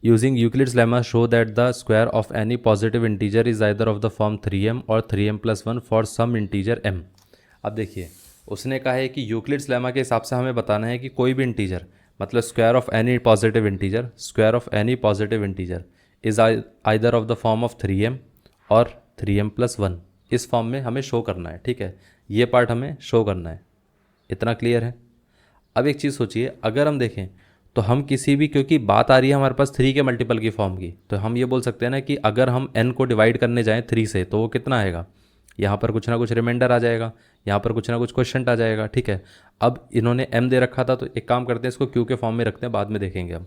Using Euclid's lemma show that the square of any positive integer is either of the form 3m और 3m+1 for some integer m। अब देखिए उसने कहा है कि Euclid's lemma के हिसाब से हमें बताना है कि कोई भी इंटीजर मतलब square of any positive integer is either of the form of 3m और 3m+1 इस फॉर्म में हमें शो करना है। ठीक है, ये पार्ट हमें शो करना है। इतना क्लियर है। अब एक चीज़ सोचिए, अगर हम देखें तो हम किसी भी, क्योंकि बात आ रही है हमारे पास 3 के मल्टीपल की फॉर्म की, तो हम ये बोल सकते हैं ना कि अगर हम n को डिवाइड करने जाएं 3 से तो वो कितना आएगा, यहाँ पर कुछ ना कुछ रिमाइंडर आ जाएगा, यहाँ पर कुछ ना कुछ क्वेश्चन आ जाएगा। ठीक है, अब इन्होंने m दे रखा था तो एक काम करते हैं, इसको q के फॉर्म में रखते हैं, बाद में देखेंगे हम।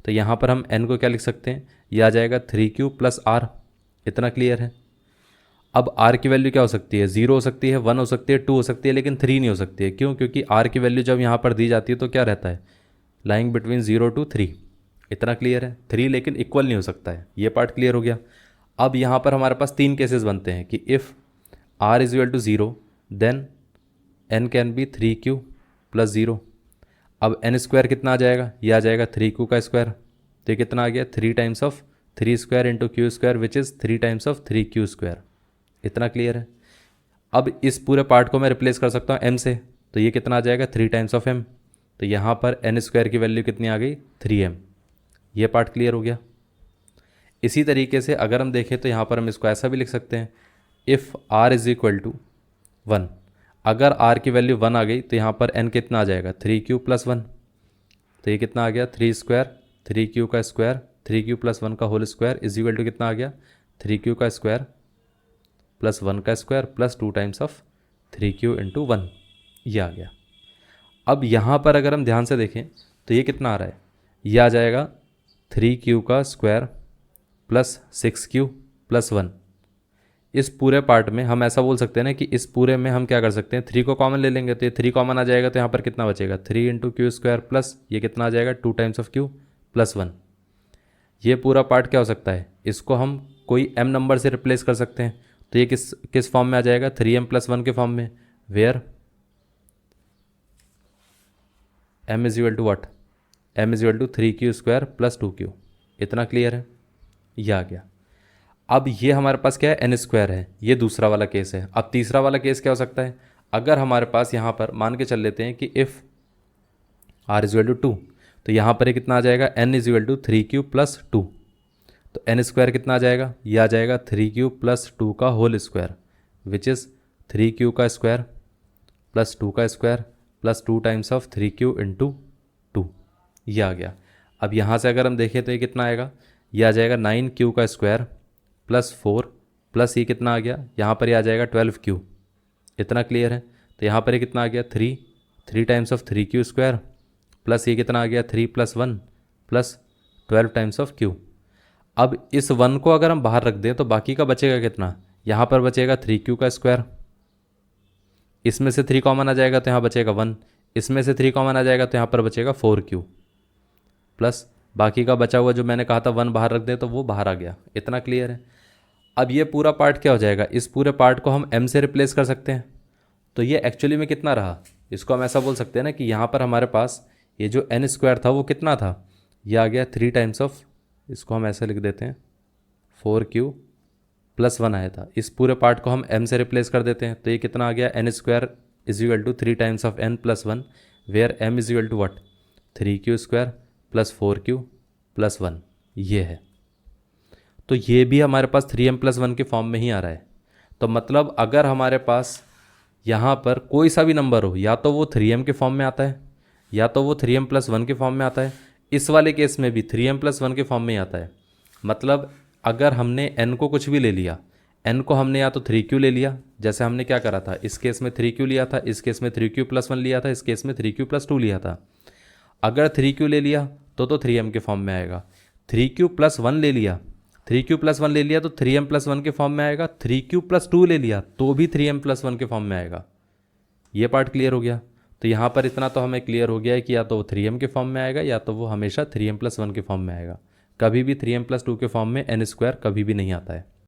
तो यहाँ पर हम n को क्या लिख सकते हैं, ये आ जाएगा 3q + r। इतना क्लियर है। अब r की वैल्यू क्या हो सकती है, 0 हो सकती है, 1 हो सकती है, 2 हो सकती है, लेकिन 3 नहीं हो सकती है। क्यों? क्योंकि r की वैल्यू जब यहाँ पर दी जाती है तो क्या रहता है, लाइंग बिटवीन 0 to 3। इतना क्लियर है। 3 लेकिन इक्वल नहीं हो सकता है। ये पार्ट क्लियर हो गया। अब यहाँ पर हमारे पास 3 केसेस बनते हैं कि if r = 0 then n can be 3q + 0। अब n² कितना आ जाएगा, ये आ जाएगा 3q का स्क्वायर। तो ये कितना आ गया, 3 times of 3² × q² which is 3 times of 3q²। इतना क्लियर है। अब इस पूरे पार्ट को मैं रिप्लेस कर सकता हूँ m से, तो ये कितना आ जाएगा, 3 टाइम्स ऑफ m। तो यहाँ पर n² की वैल्यू कितनी आ गई, 3m। ये पार्ट क्लियर हो गया। इसी तरीके से अगर हम देखें तो यहाँ पर हम इसको ऐसा भी लिख सकते हैं, इफ़ r = 1, अगर r की वैल्यू 1 आ गई तो यहाँ पर n कितना आ जाएगा, 3q + 1। तो ये कितना आ गया, 3² 3q का स्क्वायर 3q + 1 का whole square is equal to कितना आ गया, 3q का स्क्वायर + 1 का स्क्वायर + 2 टाइम्स ऑफ 3q × 1। ये आ गया। अब यहाँ पर अगर हम ध्यान से देखें तो ये कितना आ रहा है, ये आ जाएगा 3q का स्क्वायर + 6q + 1। इस पूरे पार्ट में हम ऐसा बोल सकते हैं ना कि इस पूरे में हम क्या कर सकते हैं, 3 को कॉमन ले लेंगे तो ये 3 कॉमन आ जाएगा। तो यहाँ पर कितना बचेगा, 3 × q² प्लस ये कितना आ जाएगा, 2 टाइम्स ऑफ q + 1। ये पूरा पार्ट क्या हो सकता है, इसको हम कोई m नंबर से रिप्लेस कर सकते हैं। तो ये किस फॉर्म में आ जाएगा, 3m+1 के फॉर्म में, where m = what, m = 3q² + 2q। इतना क्लियर है। ये आ गया। अब ये हमारे पास क्या है, n² है। ये दूसरा वाला केस है। अब तीसरा वाला केस क्या हो सकता है, अगर हमारे पास यहाँ पर मान के चल लेते हैं कि इफ़ r = 2, तो यहाँ पर ये कितना आ जाएगा, n = 3q + 2। तो n² कितना आ जाएगा, ये आ जाएगा 3q + 2 का whole square which is 3q का स्क्वायर + 2 का स्क्वायर + 2 टाइम्स ऑफ 3q × 2। ये आ गया। अब यहाँ से अगर हम देखें तो ये कितना आएगा, ये आ जाएगा 9q का स्क्वायर + 4 प्लस ये कितना आ गया, यहाँ पर ये आ जाएगा 12q। इतना क्लियर है। तो यहाँ पर ये कितना आ गया, 3 टाइम्स ऑफ 3q² प्लस ये कितना आ गया, 3 + 1 + 12 टाइम्स ऑफ q। अब इस 1 को अगर हम बाहर रख दें तो बाकी का बचेगा कितना, यहाँ पर बचेगा 3q का स्क्वायर, इसमें से 3 कॉमन आ जाएगा तो यहाँ बचेगा 1, इसमें से 3 कॉमन आ जाएगा तो यहाँ पर बचेगा 4q प्लस बाकी का बचा हुआ जो मैंने कहा था 1 बाहर रख दें तो वो बाहर आ गया। इतना क्लियर है। अब ये पूरा पार्ट क्या हो जाएगा, इस पूरे पार्ट को हम m से रिप्लेस कर सकते हैं। तो ये एक्चुअली में कितना रहा, इसको हम ऐसा बोल सकते हैं ना कि यहाँ पर हमारे पास ये जो n² था वो कितना था, ये आ गया 3 टाइम्स ऑफ, इसको हम ऐसे लिख देते हैं 4q + 1 आया था। इस पूरे पार्ट को हम m से रिप्लेस कर देते हैं तो ये कितना आ गया, n² = 3 times of n + 1 where m = what, 3q² + 4q + 1। ये है। तो ये भी हमारे पास 3m+1 के फॉर्म में ही आ रहा है। तो मतलब अगर हमारे पास यहाँ पर कोई सा भी नंबर हो, या तो वो 3m के फॉर्म में आता है या तो वो 3m+1 के फॉर्म में आता है। इस वाले केस में भी 3m+1 के फॉर्म में ही आता है। मतलब अगर हमने n को कुछ भी ले लिया, n को हमने या तो 3q ले लिया, जैसे हमने क्या करा था, इस केस में 3q लिया था, इस केस में 3q + 1 लिया था, इस केस में 3q + 2 लिया था। अगर 3q ले लिया तो 3m के फॉर्म में आएगा। 3q + 1 ले लिया, 3q + 1 ले लिया तो 3m+1 के फॉर्म में आएगा। 3q + 2 ले लिया तो भी 3m+1 के फॉर्म में आएगा। ये पार्ट क्लियर हो गया। तो यहाँ पर इतना तो हमें क्लियर हो गया है कि या तो वो 3m के फॉर्म में आएगा या तो वो हमेशा 3m+1 के फॉर्म में आएगा। कभी भी 3m + 2 के फॉर्म में n² कभी भी नहीं आता है।